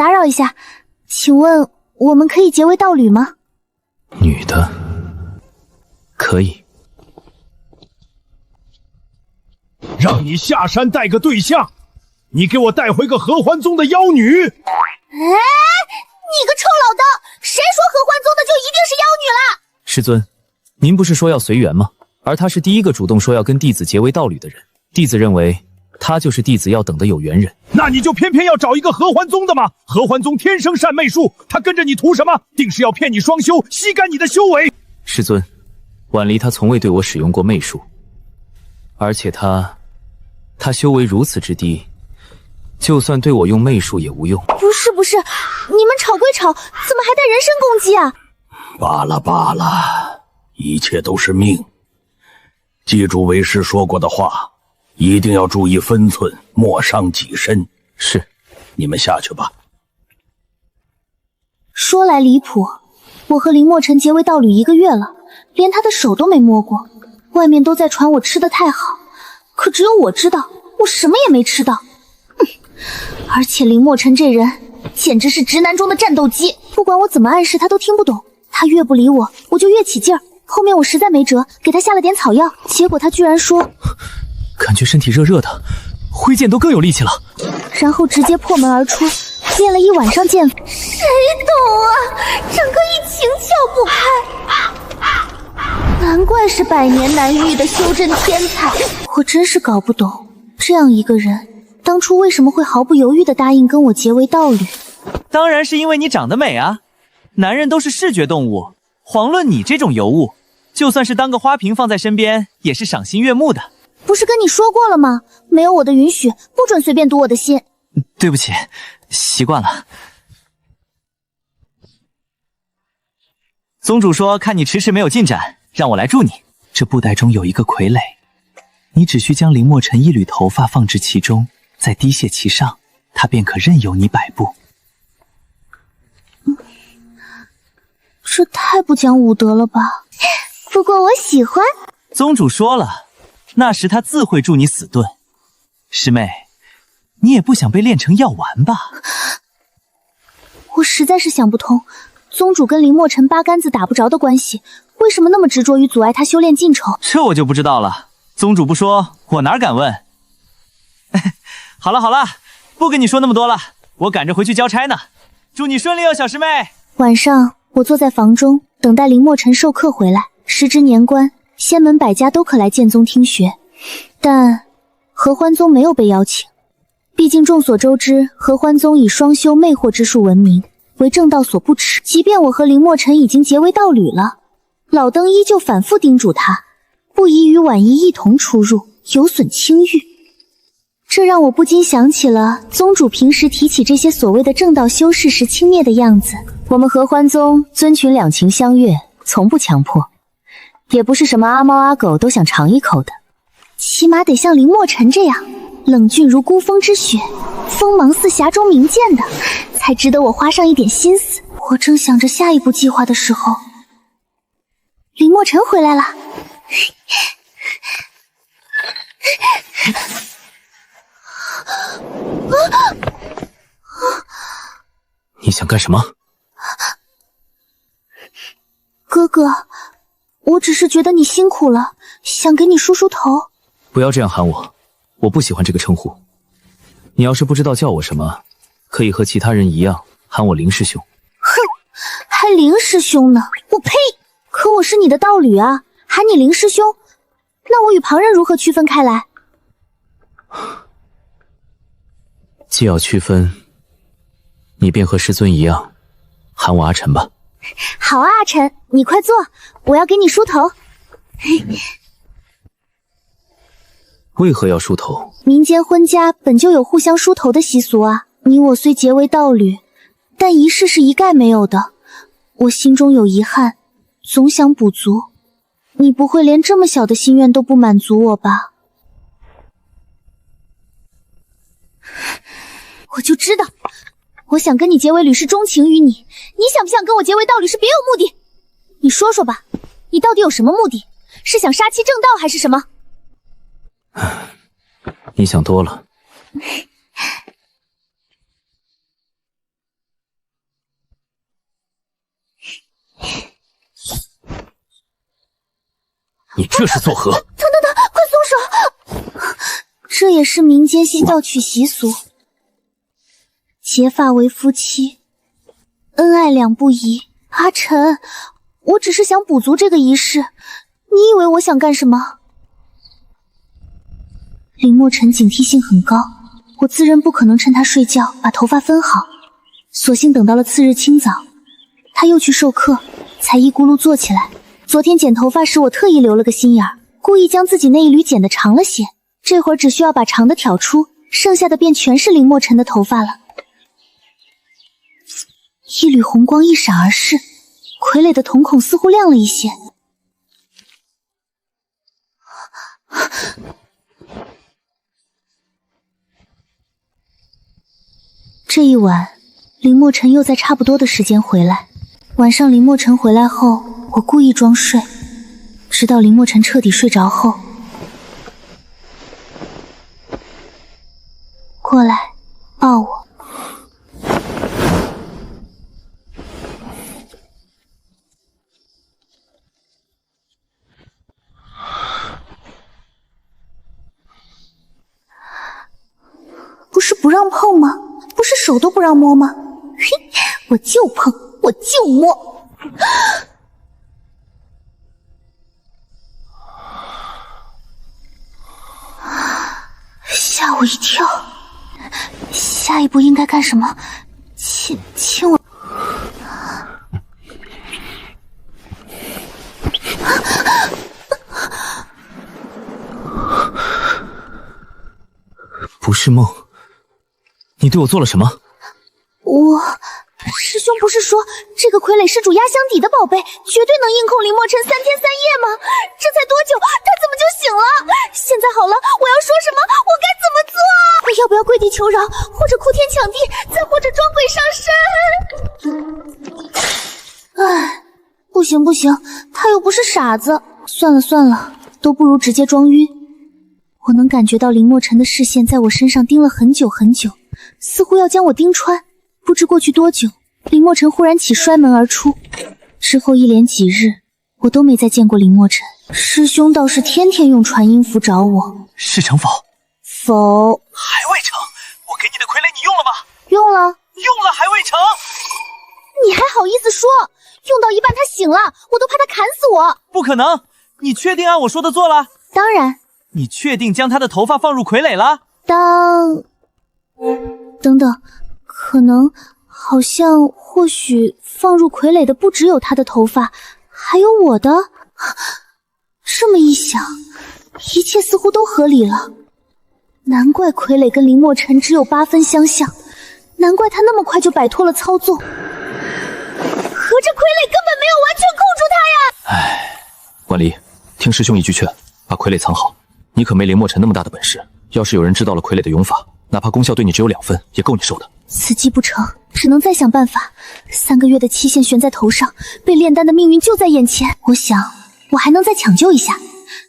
打扰一下，请问我们可以结为道侣吗？女的，可以。让你下山带个对象，你给我带回个合欢宗的妖女。哎，你个臭老道，谁说合欢宗的就一定是妖女了？师尊，您不是说要随缘吗？而他是第一个主动说要跟弟子结为道侣的人，弟子认为他就是弟子要等的有缘人。那你就偏偏要找一个合欢宗的吗？合欢宗天生善媚术，他跟着你图什么？定是要骗你双修，吸干你的修为。师尊，婉离他从未对我使用过媚术，而且他修为如此之低，就算对我用媚术也无用。不是，你们吵归吵，怎么还带人身攻击啊？罢了罢了，一切都是命。记住为师说过的话，一定要注意分寸，莫伤己身。是，你们下去吧。说来离谱，我和林墨尘结为道侣1个月了，连他的手都没摸过。外面都在传我吃得太好，可只有我知道，我什么也没吃到。而且林墨尘这人简直是直男中的战斗机，不管我怎么暗示他都听不懂，他越不理我，我就越起劲儿。后面我实在没辙，给他下了点草药，结果他居然说感觉身体热热的，挥剑都更有力气了，然后直接破门而出，练了一晚上剑法。谁懂啊，整个一情窍不开。难怪是百年难遇的修真天才，我真是搞不懂，这样一个人当初为什么会毫不犹豫地答应跟我结为道侣。当然是因为你长得美啊，男人都是视觉动物，遑论你这种尤物，就算是当个花瓶放在身边也是赏心悦目的。不是跟你说过了吗？没有我的允许，不准随便读我的心。对不起，习惯了。宗主说看你迟迟没有进展，让我来助你。这布袋中有一个傀儡，你只需将林墨尘一缕头发放置其中，再滴血其上，他便可任由你摆布。这太不讲武德了吧？不过我喜欢。宗主说了，那时他自会助你死遁。师妹，你也不想被炼成药丸吧？我实在是想不通，宗主跟林墨尘八竿子打不着的关系，为什么那么执着于阻碍他修炼进程？这我就不知道了，宗主不说，我哪敢问。好了，不跟你说那么多了，我赶着回去交差呢。祝你顺利哦，小师妹。晚上我坐在房中等待林墨尘授课回来，时值年关，仙门百家都可来剑宗听学，但合欢宗没有被邀请。毕竟众所周知，合欢宗以双修魅惑之术闻名，为正道所不齿。即便我和林墨尘已经结为道侣了，老登依旧反复叮嘱他，不宜与婉仪一同出入，有损清誉。这让我不禁想起了宗主平时提起这些所谓的正道修士时轻蔑的样子。我们合欢宗尊群两情相悦，从不强迫，也不是什么阿猫阿狗都想尝一口的，起码得像林墨尘这样冷峻如孤峰之雪，锋芒似匣中明剑的，才值得我花上一点心思。我正想着下一步计划的时候，林墨尘回来了。你想干什么？哥哥，我只是觉得你辛苦了，想给你梳梳头。不要这样喊我，我不喜欢这个称呼。你要是不知道叫我什么，可以和其他人一样喊我林师兄。哼，还林师兄呢，我呸！可我是你的道侣啊，喊你林师兄，那我与旁人如何区分开来？既要区分，你便和师尊一样，喊我阿晨吧。好啊，阿晨，你快坐，我要给你梳头。为何要梳头？民间婚家本就有互相梳头的习俗啊。你我虽结为道侣，但仪式是一概没有的。我心中有遗憾，总想补足。你不会连这么小的心愿都不满足我吧？我就知道，我想跟你结为侣是钟情于你，你想不想跟我结为道侣是别有目的？你说说吧，你到底有什么目的？是想杀妻正道还是什么？你想多了。你这是作何？等，快松手！这也是民间笑曲习俗，结发为夫妻，恩爱两不疑。阿晨，我只是想补足这个仪式，你以为我想干什么？林墨尘警惕性很高，我自认不可能趁他睡觉把头发分好，索性等到了次日清早，他又去授课，才一咕噜坐起来。昨天剪头发时，我特意留了个心眼儿，故意将自己那一缕剪得长了些，这会儿只需要把长的挑出，剩下的便全是林墨尘的头发了。一缕红光一闪而逝，傀儡的瞳孔似乎亮了一些。这一晚，林墨尘又在差不多的时间回来。晚上林墨尘回来后，我故意装睡，直到林墨尘彻底睡着后，过来抱我。不是不让碰吗？不是手都不让摸吗？嘿，我就碰，我就摸。吓我一跳。下一步应该干什么？亲我。不是梦，你对我做了什么？师兄不是说这个傀儡是主压箱底的宝贝，绝对能硬控林墨尘3天3夜吗？这才多久，他怎么就醒了？现在好了，我要说什么？我该怎么做？我要不要跪地求饶，或者哭天抢地，再或者装鬼上身？唉，不行，他又不是傻子。算了，都不如直接装晕。我能感觉到林墨尘的视线在我身上盯了很久，似乎要将我盯穿。不知过去多久，林墨尘忽然起摔门而出。之后一连几日，我都没再见过林墨尘。师兄倒是天天用传音符找我。事成否？否。还未成。我给你的傀儡你用了吗？用了。用了还未成。你还好意思说？用到一半他醒了，我都怕他砍死我。不可能！你确定按我说的做了？当然。你确定将他的头发放入傀儡了？等等，可能好像或许放入傀儡的不只有他的头发，还有我的。这么一想，一切似乎都合理了。难怪傀儡跟林墨尘只有8分相像，难怪他那么快就摆脱了操纵。合着傀儡根本没有完全控住他呀！唉，婉离，听师兄一句劝，把傀儡藏好。你可没林墨尘那么大的本事，要是有人知道了傀儡的用法，哪怕功效对你只有2分，也够你受的。此计不成，只能再想办法。3个月的期限悬在头上，被炼丹的命运就在眼前。我想，我还能再抢救一下。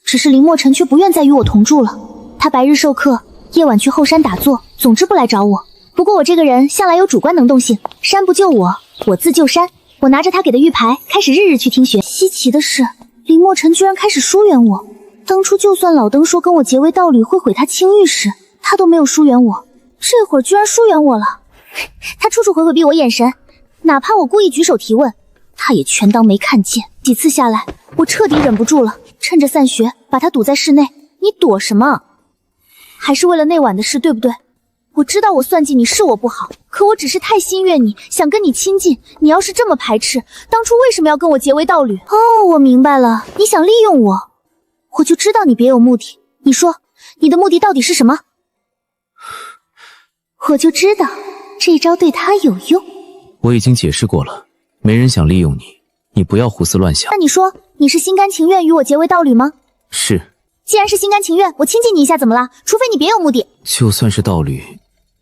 只是林墨尘却不愿再与我同住了。他白日授课，夜晚去后山打坐，总之不来找我。不过我这个人向来有主观能动性，山不救我，我自救山。我拿着他给的玉牌，开始日日去听学。稀奇的是，林墨尘居然开始疏远我。当初就算老登说跟我结为道侣会毁他清誉时，他都没有疏远我，这会儿居然疏远我了。他处处回避我眼神，哪怕我故意举手提问，他也全当没看见。几次下来，我彻底忍不住了，趁着散学把他堵在室内。你躲什么？还是为了那晚的事，对不对？我知道我算计你是我不好，可我只是太心悦你，想跟你亲近。你要是这么排斥，当初为什么要跟我结为道侣？哦，我明白了，你想利用我。我就知道你别有目的，你说你的目的到底是什么？我就知道这招对他有用。我已经解释过了，没人想利用你，你不要胡思乱想。那你说你是心甘情愿与我结为道侣吗？是。既然是心甘情愿，我亲近你一下怎么了？除非你别有目的。就算是道侣，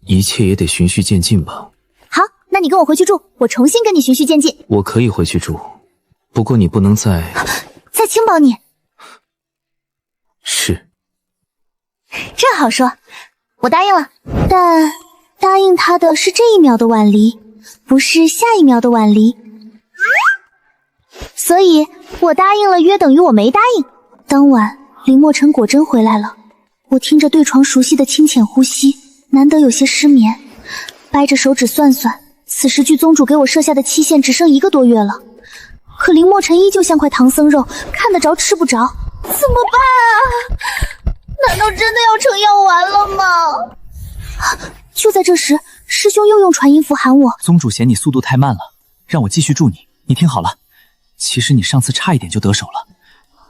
一切也得循序渐进吧。好，那你跟我回去住，我重新跟你循序渐进。我可以回去住，不过你不能再轻薄你。是。这好说，我答应了。但答应他的是这一秒的婉离，不是下一秒的婉离。所以我答应了约等于我没答应。当晚，林墨尘果真回来了。我听着对床熟悉的清浅呼吸，难得有些失眠，掰着手指算算，此时距宗主给我设下的期限只剩1个多月了。可林墨尘依旧像块唐僧肉，看得着吃不着，怎么办啊？难道真的要成药丸了吗？就在这时，师兄又用传音符喊我。宗主嫌你速度太慢了，让我继续助你。你听好了，其实你上次差一点就得手了，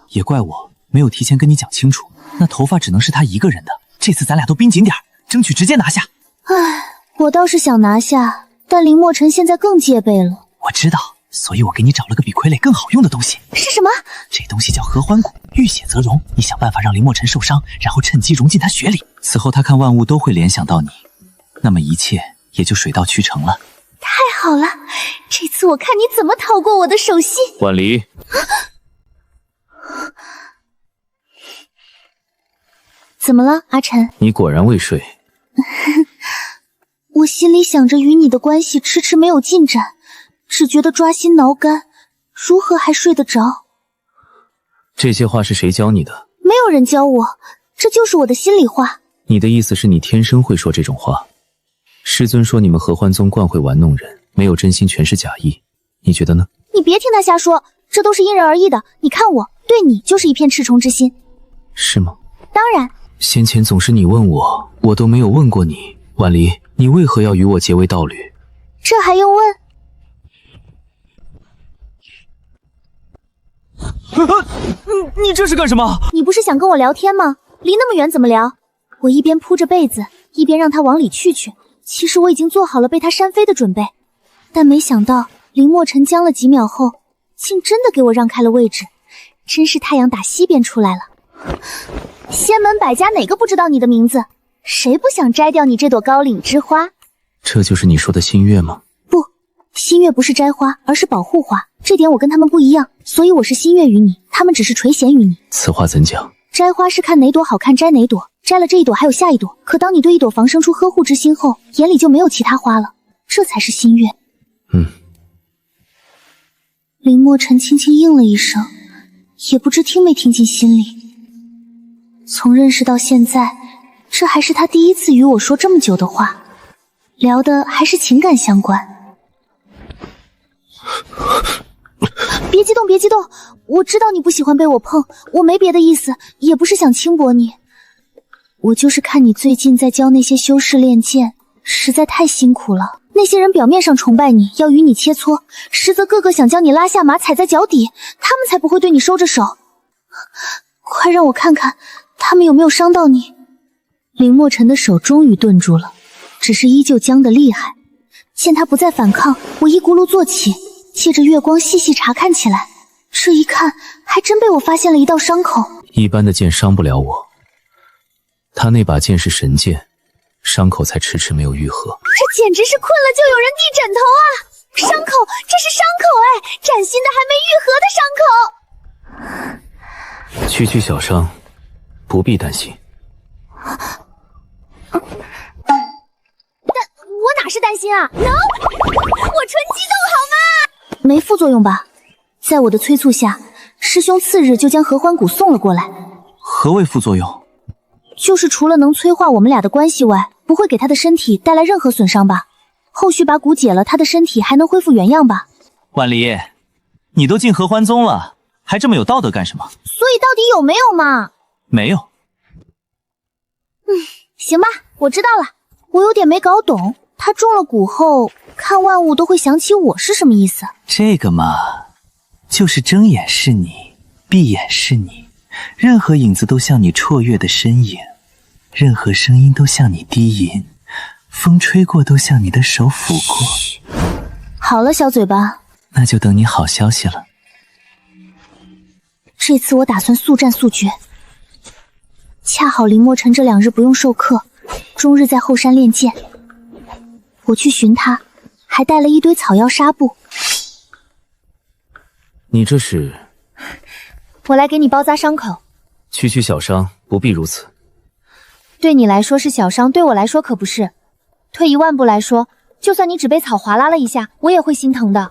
也怪我没有提前跟你讲清楚。那头发只能是他一个人的，这次咱俩都绷紧点，争取直接拿下。唉，我倒是想拿下，但林墨尘现在更戒备了。我知道，所以我给你找了个比傀儡更好用的东西。是什么？这东西叫合欢骨，遇血则融。你想办法让林墨尘受伤，然后趁机融进他血里。此后他看万物都会联想到你，那么一切也就水到渠成了。太好了，这次我看你怎么逃过我的手心。婉离，怎么了，阿晨？你果然未睡。我心里想着与你的关系迟迟没有进展，只觉得抓心挠肝，如何还睡得着？这些话是谁教你的？没有人教我，这就是我的心里话。你的意思是你天生会说这种话？师尊说你们合欢宗惯会玩弄人，没有真心全是假意，你觉得呢？你别听他瞎说，这都是因人而异的。你看我对你就是一片赤诚之心。是吗？当然。先前总是你问我，我都没有问过你。婉离，你为何要与我结为道侣？这还用问？你这是干什么？你不是想跟我聊天吗？离那么远怎么聊？我一边铺着被子，一边让他往里去。其实我已经做好了被他扇飞的准备，但没想到林墨尘僵了几秒后，竟真的给我让开了位置，真是太阳打西边出来了。仙门百家哪个不知道你的名字？谁不想摘掉你这朵高岭之花？这就是你说的新月吗？不，新月不是摘花，而是保护花，这点我跟他们不一样，所以我是新月于你，他们只是垂涎于你。此话怎讲？摘花是看哪朵好看摘哪朵，摘了这一朵还有下一朵，可当你对一朵房生出呵护之心后，眼里就没有其他花了，这才是新月。林墨尘轻轻应了一声，也不知听没听进心里。从认识到现在，这还是他第一次与我说这么久的话，聊的还是情感相关。别激动，别激动，我知道你不喜欢被我碰，我没别的意思，也不是想轻薄你。我就是看你最近在教那些修士练剑，实在太辛苦了。那些人表面上崇拜你，要与你切磋，实则个个想将你拉下马踩在脚底，他们才不会对你收着手。快让我看看他们有没有伤到你。林墨尘的手终于顿住了，只是依旧僵得厉害。见他不再反抗，我一咕噜坐起，借着月光细细查看起来。这一看，还真被我发现了一道伤口。一般的剑伤不了我，他那把剑是神剑，伤口才迟迟没有愈合。这简直是困了就有人递枕头啊！伤口，这是伤口哎，崭新的还没愈合的伤口。区区小伤，不必担心。但我哪是担心啊？能，我纯激动好吗？没副作用吧？在我的催促下，师兄次日就将合欢骨送了过来。何谓副作用？就是除了能催化我们俩的关系外，不会给他的身体带来任何损伤吧？后续把骨解了，他的身体还能恢复原样吧？婉离，你都进合欢宗了，还这么有道德干什么？所以到底有没有嘛？没有。行吧，我知道了。我有点没搞懂，他中了蛊后，看万物都会想起我是什么意思？这个嘛，就是睁眼是你，闭眼是你，任何影子都像你绰约的身影，任何声音都像你低吟，风吹过都像你的手抚过。好了，小嘴巴，那就等你好消息了。这次我打算速战速决。恰好林墨尘这2日不用授课，终日在后山练剑。我去寻他，还带了一堆草药纱布。你这是？我来给你包扎伤口。区区小伤，不必如此。对你来说是小伤，对我来说可不是。退1万步来说，就算你只被草划拉了一下，我也会心疼的。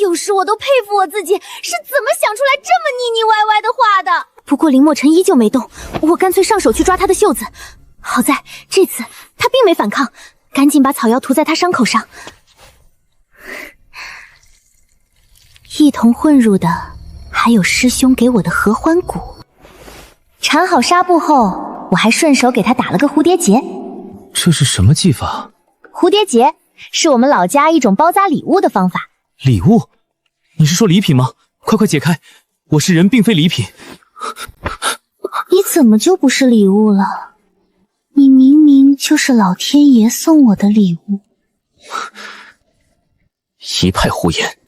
有时我都佩服我自己是怎么想出来这么腻腻歪歪的话的。不过林墨尘依旧没动，我干脆上手去抓他的袖子。好在这次他并没反抗，赶紧把草药涂在他伤口上。一同混入的还有师兄给我的合欢蛊。缠好纱布后，我还顺手给他打了个蝴蝶结。这是什么技法？蝴蝶结是我们老家一种包扎礼物的方法。礼物？你是说礼品吗？快快解开！我是人，并非礼品。你怎么就不是礼物了？你明明就是老天爷送我的礼物。一派胡言！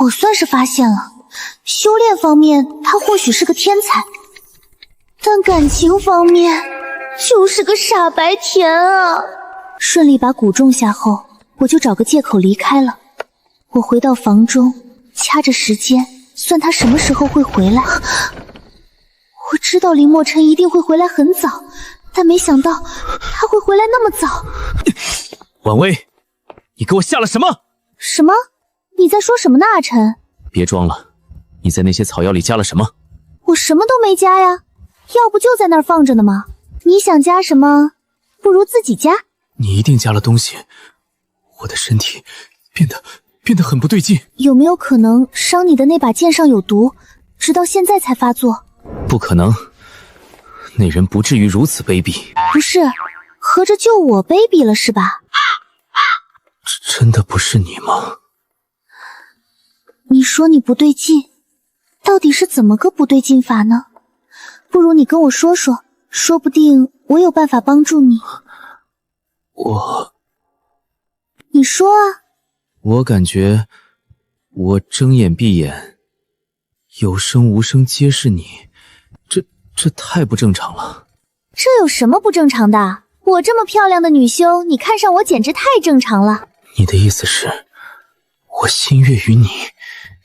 我算是发现了，修炼方面他或许是个天才，但感情方面就是个傻白甜啊！顺利把蛊种下后，我就找个借口离开了。我回到房中，掐着时间算他什么时候会回来。我知道林墨尘一定会回来很早，但没想到他会回来那么早。婉薇，你给我下了什么？什么？你在说什么呢，阿晨？别装了，你在那些草药里加了什么？我什么都没加呀，要不就在那儿放着呢吗？你想加什么，不如自己加。你一定加了东西，我的身体变得很不对劲。有没有可能伤你的那把剑上有毒，直到现在才发作？不可能，那人不至于如此卑鄙。不是，合着就我卑鄙了是吧？真的不是你吗？你说你不对劲，到底是怎么个不对劲法呢？不如你跟我说说，说不定我有办法帮助你。你说啊。我感觉我睁眼闭眼，有声无声皆是你，这太不正常了。这有什么不正常的？我这么漂亮的女修，你看上我简直太正常了。你的意思是，我心悦于你？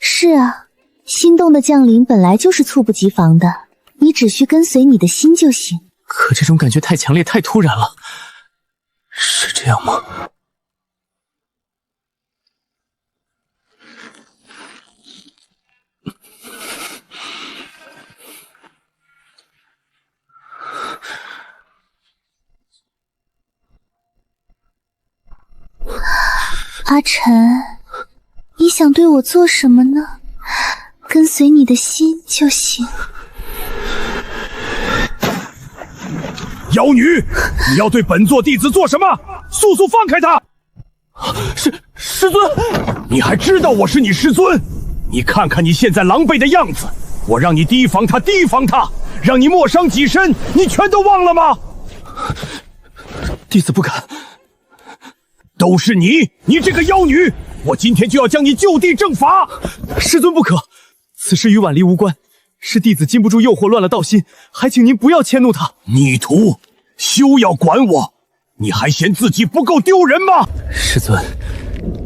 是啊，心动的降临本来就是猝不及防的，你只需跟随你的心就行。可这种感觉太强烈，太突然了，是这样吗？阿晨，你想对我做什么呢？跟随你的心就行。妖女，你要对本座弟子做什么？速速放开他！师尊，你还知道我是你师尊？你看看你现在狼狈的样子，我让你提防他，让你莫伤己身，你全都忘了吗？弟子不敢。都是你这个妖女！我今天就要将你就地正法！师尊不可，此事与婉离无关，是弟子禁不住诱惑乱了道心，还请您不要迁怒他。逆徒，休要管我！你还嫌自己不够丢人吗？师尊，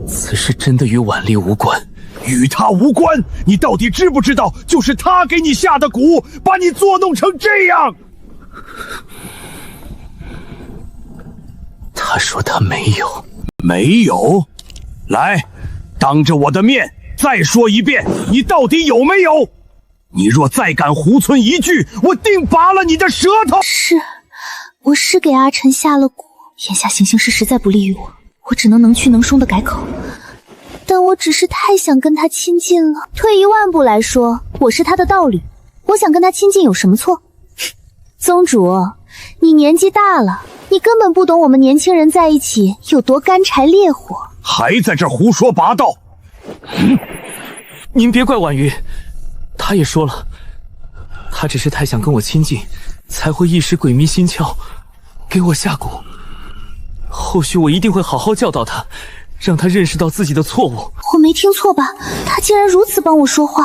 此事真的与婉离无关。与他无关？你到底知不知道，就是他给你下的蛊，把你作弄成这样？他说他没有。没有？来，当着我的面再说一遍，你到底有没有？你若再敢胡诌一句，我定拔了你的舌头！我是给阿晨下了蛊，眼下行刑师实在不利于我，我只能屈能松的改口。但我只是太想跟他亲近了。退一万步来说，我是他的道侣，我想跟他亲近有什么错？宗主，你年纪大了，你根本不懂我们年轻人在一起有多干柴烈火。还在这胡说八道！您别怪婉瑜，他也说了，他只是太想跟我亲近，才会一时鬼迷心窍，给我下蛊。后续我一定会好好教导他，让他认识到自己的错误。我没听错吧？他竟然如此帮我说话！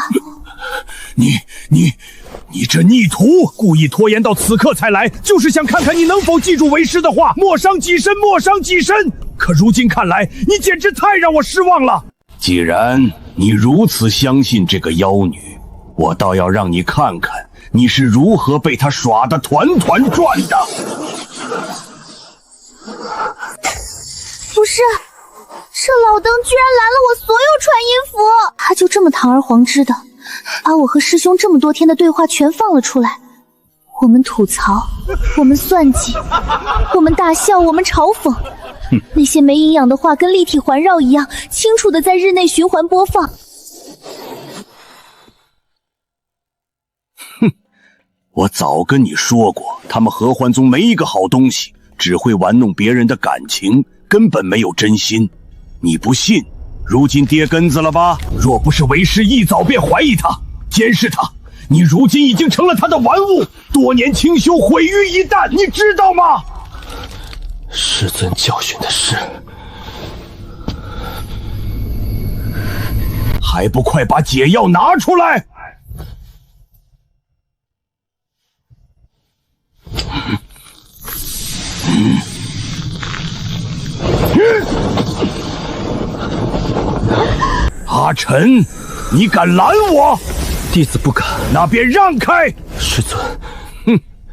你这逆徒，故意拖延到此刻才来，就是想看看你能否记住为师的话，莫伤己身，莫伤己身。可如今看来，你简直太让我失望了。既然你如此相信这个妖女，我倒要让你看看你是如何被他耍得团团转的？不是，这老登居然拦了我所有传音符，他就这么堂而皇之的把我和师兄这么多天的对话全放了出来。我们吐槽，我们算计，我们大笑，我们嘲讽，那些没营养的话跟立体环绕一样，清楚的在日内循环播放。我早跟你说过，他们合欢宗没一个好东西，只会玩弄别人的感情，根本没有真心。你不信，如今跌根子了吧？若不是为师一早便怀疑他、监视他，你如今已经成了他的玩物，多年清修毁于一旦，你知道吗？师尊教训的是，还不快把解药拿出来！阿晨，你敢拦我？弟子不敢。那便让开！师尊，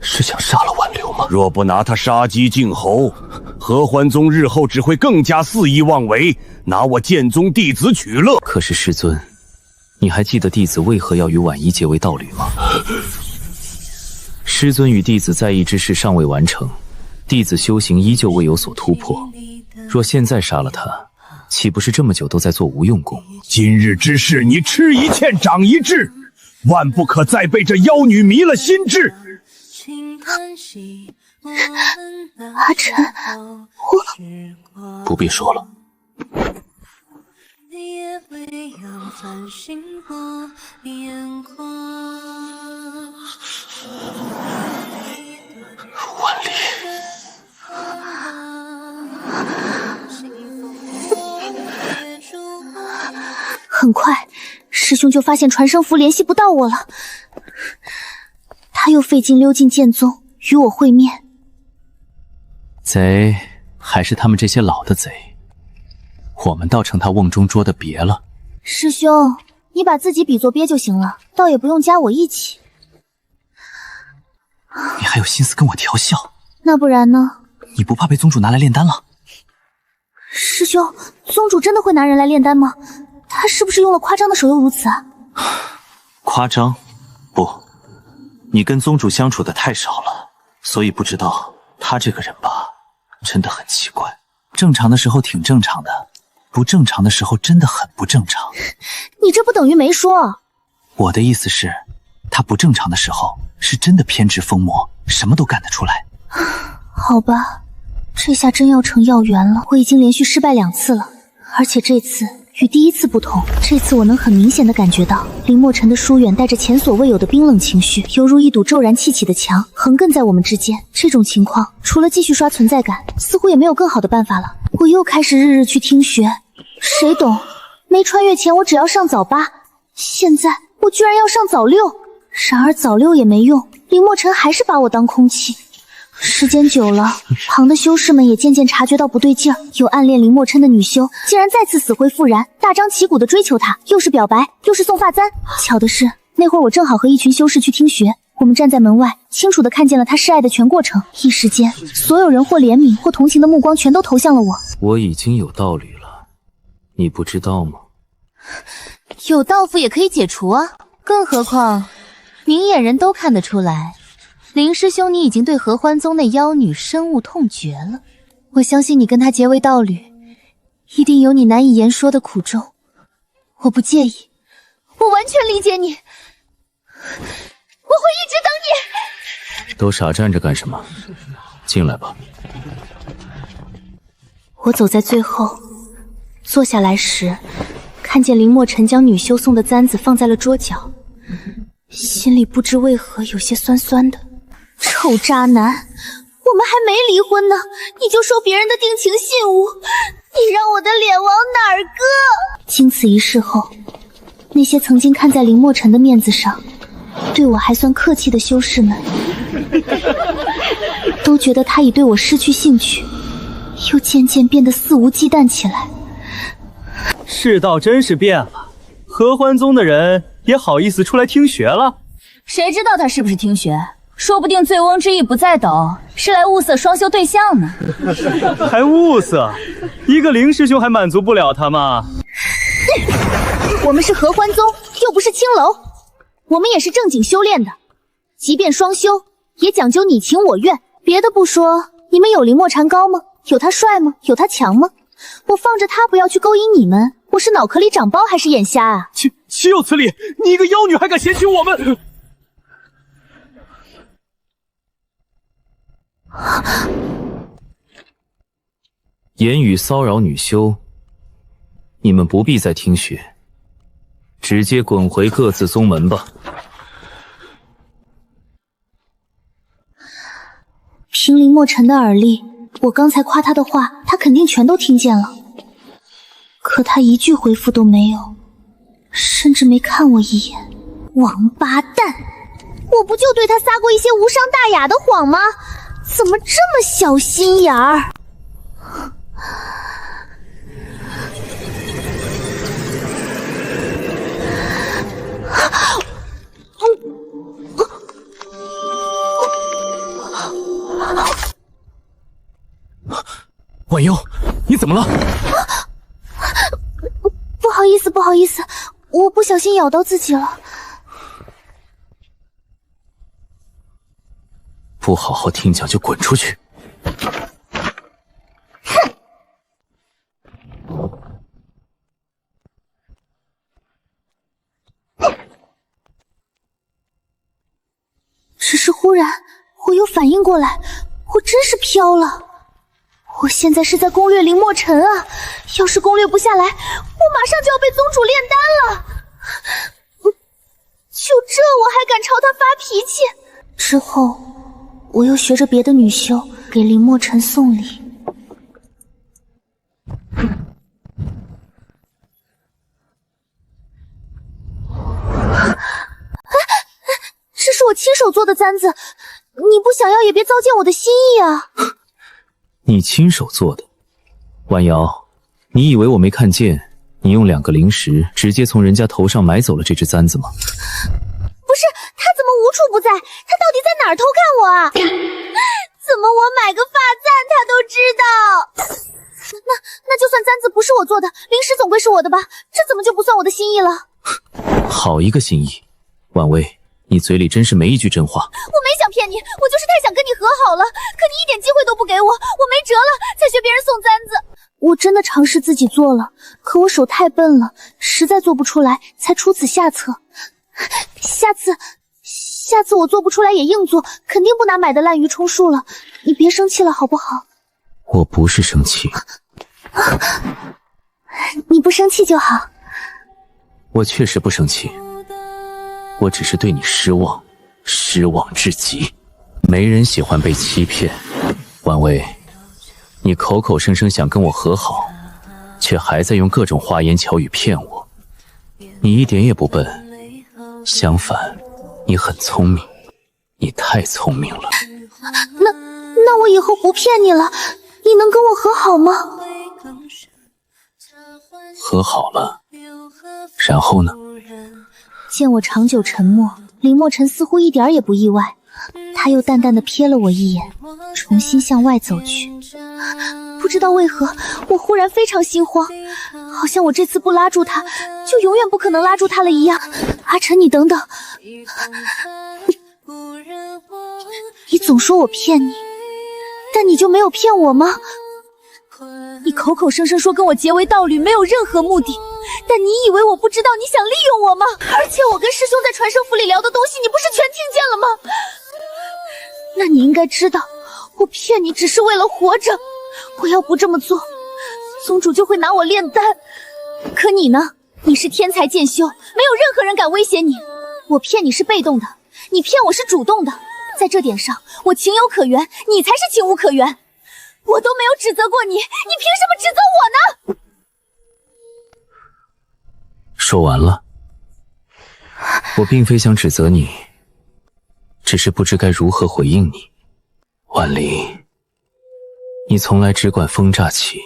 是想杀了挽留吗？若不拿他杀鸡儆猴，合欢宗日后只会更加肆意妄为，拿我剑宗弟子取乐。可是师尊，你还记得弟子为何要与婉仪结为道侣吗？师尊与弟子在意之事尚未完成，弟子修行依旧未有所突破。若现在杀了他，岂不是这么久都在做无用功？今日之事，你吃一堑长一智，万不可再被这妖女迷了心智。阿晨，不必说了。婉离，很快，师兄就发现传声符联系不到我了，他又费劲溜进剑宗与我会面。贼还是他们这些老的贼，我们倒成他瓮中捉的鳖了。师兄，你把自己比作鳖就行了，倒也不用加我一起。你还有心思跟我调笑？那不然呢？你不怕被宗主拿来炼丹了？师兄，宗主真的会拿人来炼丹吗？他是不是用了夸张的手又如此啊？夸张？不，你跟宗主相处的太少了，所以不知道他这个人吧，真的很奇怪。正常的时候挺正常的，不正常的时候真的很不正常。你这不等于没说。我的意思是，他不正常的时候是真的偏执疯魔，什么都干得出来。好吧，这下真要成药源了。我已经连续失败2次了，而且这次与第一次不同，这次我能很明显的感觉到林墨尘的疏远带着前所未有的冰冷情绪，犹如一堵骤然砌起的墙，横亘在我们之间。这种情况，除了继续刷存在感，似乎也没有更好的办法了。我又开始日日去听学，谁懂？没穿越前我只要上早8，现在我居然要上早6。然而早6也没用，林墨尘还是把我当空气。时间久了，旁的修士们也渐渐察觉到不对劲儿，有暗恋林墨琛的女修竟然再次死灰复燃，大张旗鼓地追求他，又是表白，又是送发簪。巧的是，那会儿我正好和一群修士去听学，我们站在门外，清楚地看见了他示爱的全过程。一时间，所有人或怜悯或同情的目光全都投向了我。我已经有道侣了，你不知道吗？有道符也可以解除啊，更何况明眼人都看得出来，林师兄你已经对合欢宗那妖女深恶痛绝了。我相信你跟她结为道侣，一定有你难以言说的苦衷。我不介意，我完全理解你，我会一直等你。都傻站着干什么？进来吧。我走在最后，坐下来时，看见林墨尘将女修送的簪子放在了桌角，心里不知为何有些酸酸的。臭渣男，我们还没离婚呢，你就收别人的定情信物，你让我的脸往哪儿搁？经此一事后，那些曾经看在林墨尘的面子上，对我还算客气的修士们，都觉得他已对我失去兴趣，又渐渐变得肆无忌惮起来。世道真是变了，合欢宗的人也好意思出来听学了？谁知道他是不是听学？说不定醉翁之意不在斗，是来物色双修对象呢。还物色？一个灵师兄还满足不了他吗？我们是合欢宗，又不是青楼，我们也是正经修炼的。即便双修，也讲究你情我愿。别的不说，你们有林墨禅高吗？有他帅吗？有他强吗？我放着他不要去勾引你们，我是脑壳里长包还是眼瞎啊？岂有此理！你一个妖女还敢嫌弃我们？言语骚扰女修，你们不必再听学，直接滚回各自宗门吧。凭林墨尘的耳力，我刚才夸他的话，他肯定全都听见了。可他一句回复都没有，甚至没看我一眼。王八蛋！我不就对他撒过一些无伤大雅的谎吗？怎么这么小心眼儿？婉幽，你怎么了？不好意思，不好意思，我不小心咬到自己了。不好好听讲就滚出去！哼！只是忽然我又反应过来，我真是飘了。我现在是在攻略林墨尘啊！要是攻略不下来，我马上就要被宗主炼丹了。就这我还敢朝他发脾气？之后我又学着别的女修给林墨尘送礼。这是我亲手做的簪子，你不想要也别糟践我的心意啊！你亲手做的，婉瑶，你以为我没看见你用2个灵石直接从人家头上买走了这只簪子吗？不是，他怎么无处不在？他到底在哪儿偷看我啊？怎么我买个发簪他都知道？那就算簪子不是我做的，灵石总归是我的吧？这怎么就不算我的心意了？好一个心意，婉薇，你嘴里真是没一句真话。我没想骗你，我就是太想跟你和好了，可你一点机会都不给我，我没辙了，才学别人送簪子。我真的尝试自己做了，可我手太笨了，实在做不出来，才出此下策。下次我做不出来也硬做，肯定不拿买的烂鱼充数了。你别生气了好不好？我不是生气。你不生气就好。我确实不生气，我只是对你失望，失望至极。没人喜欢被欺骗，婉薇，你口口声声想跟我和好，却还在用各种花言巧语骗我。你一点也不笨，相反，你很聪明，你太聪明了。那我以后不骗你了，你能跟我和好吗？和好了，然后呢？见我长久沉默，林墨尘似乎一点也不意外，他又淡淡的瞥了我一眼，重新向外走去。不知道为何，我忽然非常心慌，好像我这次不拉住他，就永远不可能拉住他了一样。阿晨，你等等，你总说我骗你，但你就没有骗我吗？你口口声声说跟我结为道侣没有任何目的，但你以为我不知道你想利用我吗？而且我跟师兄在传声府里聊的东西，你不是全听见了吗？那你应该知道，我骗你只是为了活着。我要不这么做，宗主就会拿我炼丹。可你呢？你是天才剑修，没有任何人敢威胁你。我骗你是被动的，你骗我是主动的。在这点上，我情有可原，你才是情无可原。我都没有指责过你，你凭什么指责我呢？说完了。我并非想指责你，只是不知该如何回应你。婉离，你从来只管风乍起，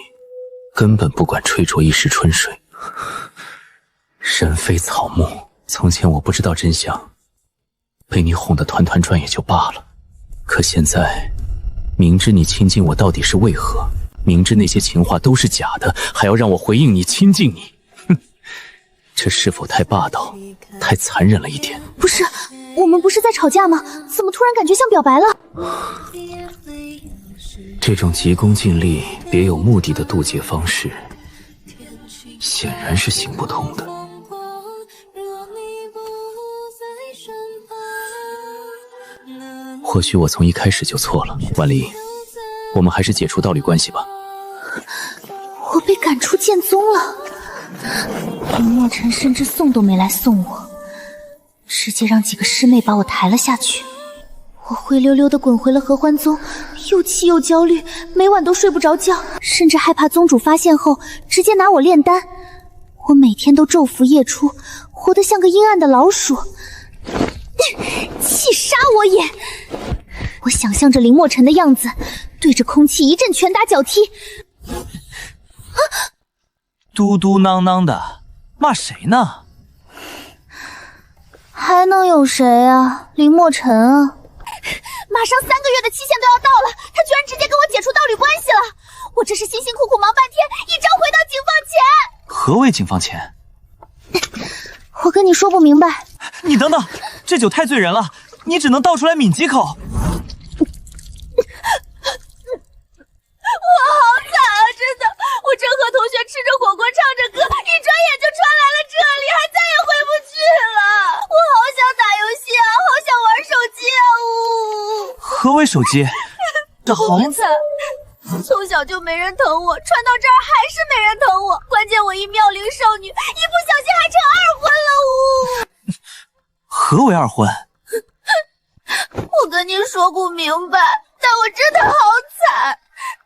根本不管吹着一时春水。人非草木，从前我不知道真相，被你哄得团团转也就罢了，可现在明知你亲近我到底是为何，明知那些情话都是假的，还要让我回应你亲近你，哼，这是否太霸道，太残忍了一点？不是，我们不是在吵架吗？怎么突然感觉像表白了？这种急功近利、别有目的的渡劫方式，显然是行不通的。或许我从一开始就错了，婉离，我们还是解除道侣关系吧。我被赶出剑宗了，林墨尘甚至送都没来送我，直接让几个师妹把我抬了下去。我灰溜溜地滚回了合欢宗，又气又焦虑，每晚都睡不着觉，甚至害怕宗主发现后直接拿我炼丹。我每天都昼伏夜出，活得像个阴暗的老鼠，气杀我也！我想象着林墨尘的样子，对着空气一阵拳打脚踢。嘟嘟囔囔的，骂谁呢？还能有谁啊？林墨尘啊！马上3个月的期限都要到了，他居然直接跟我解除道侣关系了！我这是辛辛苦苦忙半天，一朝回到警方前。何为警方前？我跟你说不明白。你等等，这酒太醉人了，你只能倒出来抿几口。我好惨啊！真的，我正和同学吃着火锅唱着歌，一转眼就穿来了这里，还再也回不去了。我好想打游戏啊，好想玩手机啊！何为手机？这好惨，从小就没人疼我，穿到这儿还是没人疼我。关键我一妙龄少女，一不小心还成二婚了！何为二婚？我跟你说不明白，但我真的好惨。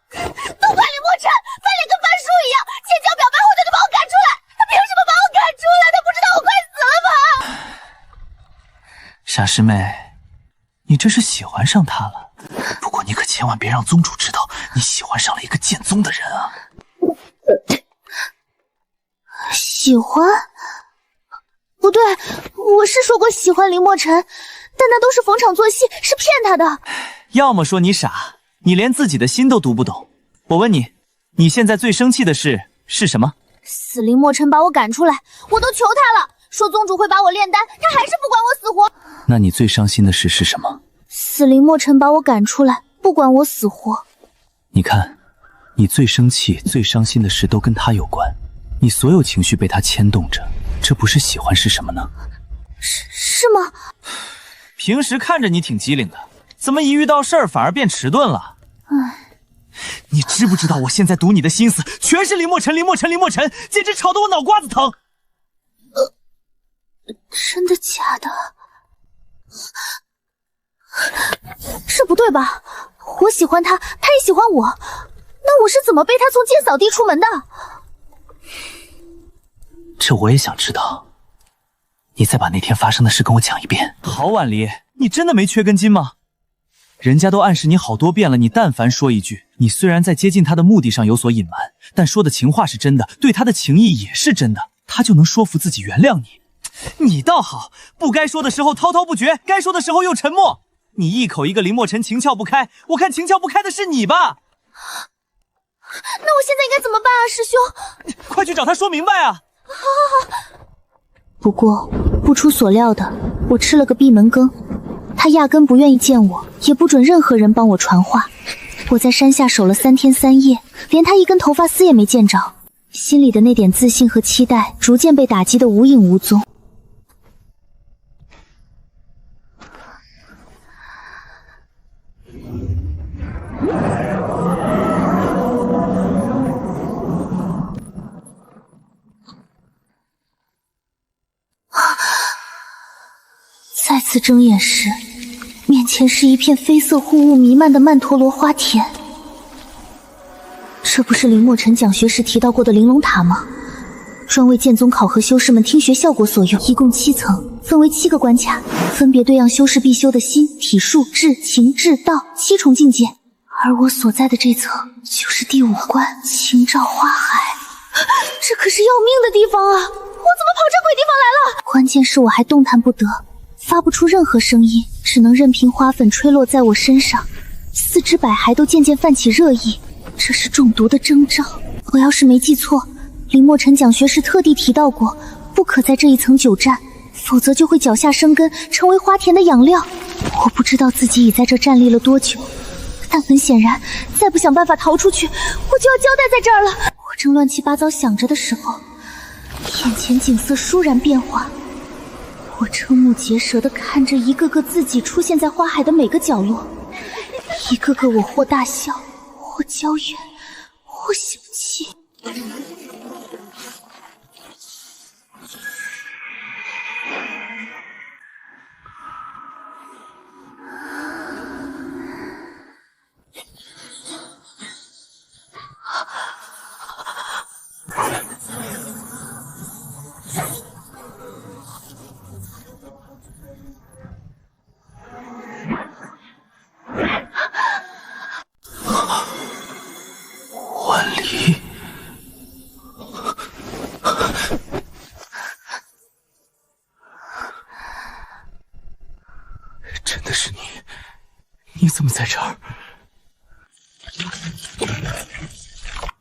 都怪李墨尘，翻脸跟翻书一样，前脚表白后他就把我赶出来，他凭什么把我赶出来？他不知道我快死了吗？傻师妹，你这是喜欢上他了，不过你可千万别让宗主知道你喜欢上了一个剑宗的人啊！喜欢？不对，我是说过喜欢林墨尘，但那都是逢场作戏，是骗他的。要么说你傻，你连自己的心都读不懂。我问你，你现在最生气的事是什么？死林墨尘把我赶出来，我都求他了，说宗主会把我炼丹，他还是不管我死活。那你最伤心的事是什么？死林墨尘把我赶出来，不管我死活。你看，你最生气、最伤心的事都跟他有关，你所有情绪被他牵动着，这不是喜欢是什么呢？是吗？平时看着你挺机灵的，怎么一遇到事儿反而变迟钝了？你知不知道我现在读你的心思全是林墨尘，林墨尘，林墨尘，简直吵得我脑瓜子疼。真的假的？这不对吧？我喜欢他，他也喜欢我，那我是怎么被他从剑扫地出门的？这我也想知道。你再把那天发生的事跟我讲一遍。好，婉离，你真的没缺根筋吗？人家都暗示你好多遍了，你但凡说一句，你虽然在接近他的目的上有所隐瞒，但说的情话是真的，对他的情意也是真的，他就能说服自己原谅你。你倒好，不该说的时候滔滔不绝，该说的时候又沉默。你一口一个林墨尘情窍不开，我看情窍不开的是你吧？那我现在应该怎么办啊，师兄？快去找他说明白啊！好。不过不出所料的，我吃了个闭门羹。他压根不愿意见我，也不准任何人帮我传话。我在山下守了3天3夜，连他一根头发丝也没见着，心里的那点自信和期待逐渐被打击得无影无踪。再次睁眼时，面前是一片绯色雾雾弥漫的曼陀罗花田。这不是林墨尘讲学时提到过的玲珑塔吗？专为剑宗考核修士们听学效果所用，一共7层，分为7个关卡，分别对应修士必修的心、体、术、智、情、智、道7重境界。而我所在的这层就是第5关情照花海。这可是要命的地方啊！我怎么跑这鬼地方来了？关键是我还动弹不得，发不出任何声音，只能任凭花粉吹落在我身上，四肢百骸都渐渐泛起热意，这是中毒的征兆。我要是没记错，林墨尘讲学时特地提到过，不可在这一层久站，否则就会脚下生根，成为花田的养料。我不知道自己已在这站立了多久，但很显然，再不想办法逃出去，我就要交代在这儿了。我正乱七八糟想着的时候，眼前景色倏然变化。我瞠目结舌地看着一个个自己出现在花海的每个角落，一个个我或大笑，或娇怨，或小气。婉离，真的是你？你怎么在这儿？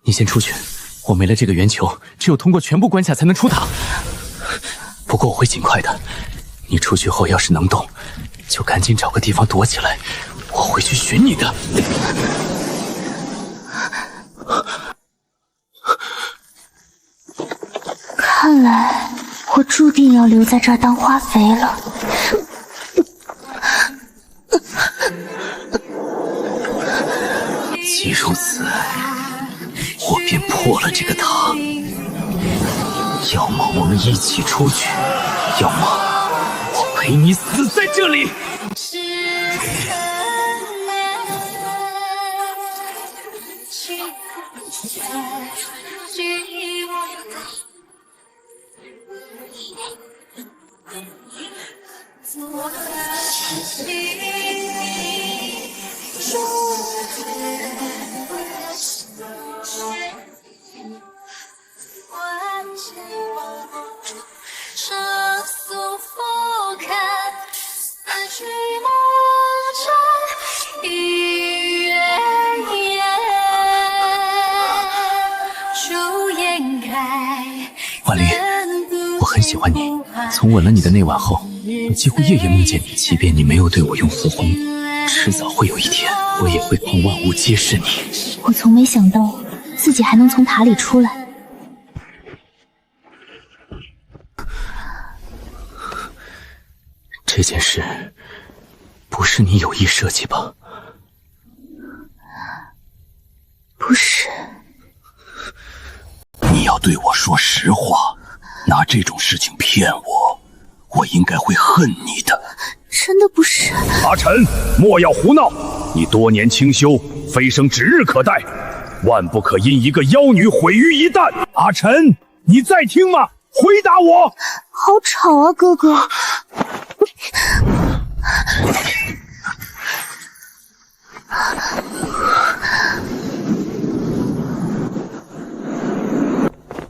你先出去，我没了这个圆球，只有通过全部关卡才能出塔。不过我会尽快的。你出去后要是能动，就赶紧找个地方躲起来，我会去寻你的。看来我注定要留在这儿当花肥了。既如此，我便破了这个塔。要么我们一起出去，要么我陪你死在这里。婉离，我很喜欢你。从吻了你的那晚后，我几乎夜夜梦见你。即便你没有对我用火轰，迟早会有一天，我也会况万物皆是你。我从没想到自己还能从塔里出来。这件事不是你有意设计吧？不是。你要对我说实话，拿这种事情骗我，我应该会恨你的。真的不是。阿晨，莫要胡闹！你多年清修，飞升指日可待，万不可因一个妖女毁于一旦。阿晨，你在听吗？回答我！好吵啊，哥哥。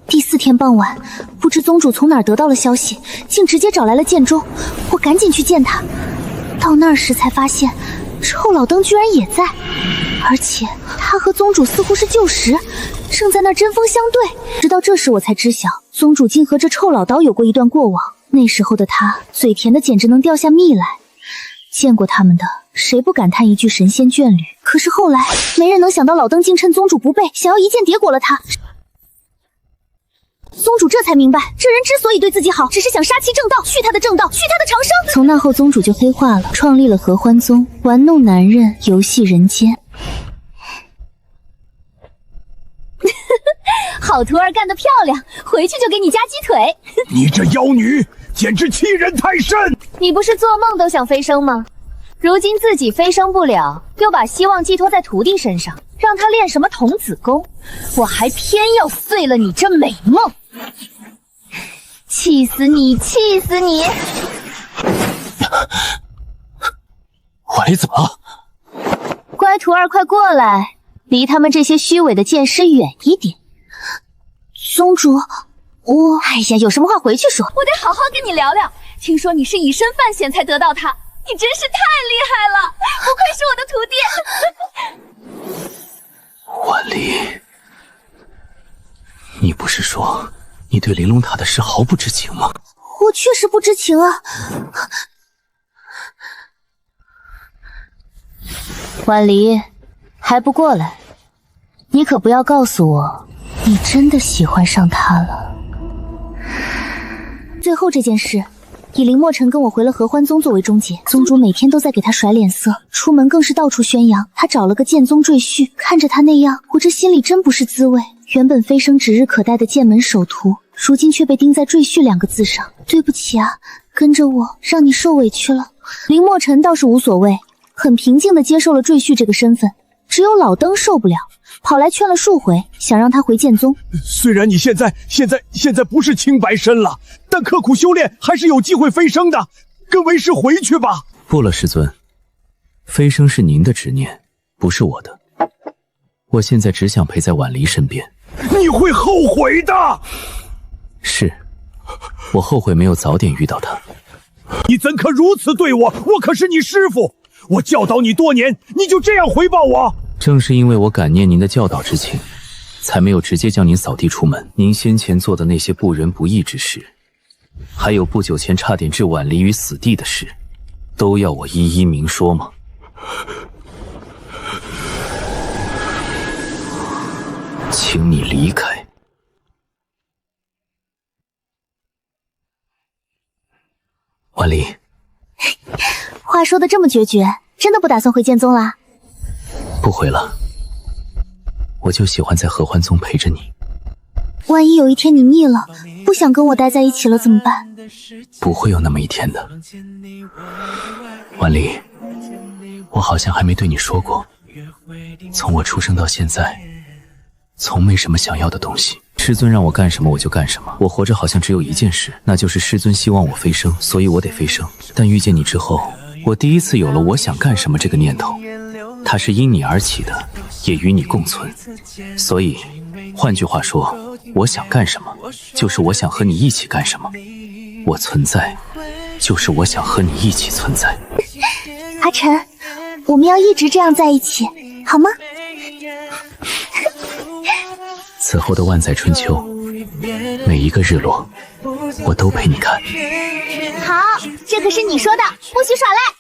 第4天傍晚，不知宗主从哪儿得到了消息，竟直接找来了剑中。我赶紧去见他。到那儿时才发现，臭老登居然也在，而且他和宗主似乎是旧识，正在那儿针锋相对。直到这时我才知晓，宗主竟和这臭老刀有过一段过往。那时候的他，嘴甜的简直能掉下蜜来。见过他们的，谁不感叹一句神仙眷侣？可是后来，没人能想到老登竟趁宗主不备，想要一剑叠裹了他。宗主这才明白，这人之所以对自己好，只是想杀其正道，续他的正道，续他的长生。从那后，宗主就黑化了，创立了合欢宗，玩弄男人，游戏人间。好徒儿干得漂亮，回去就给你夹鸡腿。你这妖女简直欺人太甚！你不是做梦都想飞升吗？如今自己飞升不了，又把希望寄托在徒弟身上，让他练什么童子功，我还偏要碎了你这美梦！气死你，气死你！婉离怎么了？乖徒儿，快过来，离他们这些虚伪的剑师远一点。宗主，哎呀，有什么话回去说，我得好好跟你聊聊。听说你是以身犯险才得到他，你真是太厉害了，不愧是我的徒弟。婉离，你不是说你对玲珑塔的事毫不知情吗？我确实不知情啊。婉离，还不过来？你可不要告诉我，你真的喜欢上他了。最后这件事，以林墨尘跟我回了合欢宗作为终结。宗主每天都在给他甩脸色，出门更是到处宣扬他找了个剑宗赘婿。看着他那样，我这心里真不是滋味。原本飞升指日可待的剑门首徒，如今却被钉在赘婿2个字上。对不起啊，跟着我让你受委屈了。林墨尘倒是无所谓，很平静地接受了赘婿这个身份。只有老登受不了，跑来劝了数回，想让他回剑宗。虽然你现在不是清白身了，但刻苦修炼还是有机会飞升的。跟为师回去吧。不了，师尊，飞升是您的执念，不是我的。我现在只想陪在婉离身边。你会后悔的。是，我后悔没有早点遇到他。你怎可如此对我？我可是你师父，我教导你多年，你就这样回报我？正是因为我感念您的教导之情，才没有直接将您扫地出门。您先前做的那些不仁不义之事，还有不久前差点置婉离于死地的事，都要我一一明说吗？请你离开。婉离，话说的这么决绝，真的不打算回剑宗啦？不回了，我就喜欢在合欢宗陪着你。万一有一天你腻了，不想跟我待在一起了怎么办？不会有那么一天的。婉离，我好像还没对你说过，从我出生到现在，从没什么想要的东西。师尊让我干什么我就干什么。我活着好像只有一件事，那就是师尊希望我飞升，所以我得飞升。但遇见你之后，我第一次有了我想干什么这个念头。它是因你而起的，也与你共存。所以，换句话说，我想干什么，就是我想和你一起干什么。我存在，就是我想和你一起存在。阿晨，我们要一直这样在一起，好吗？此后的万载春秋，每一个日落，我都陪你看。好，这可是你说的，不许耍赖。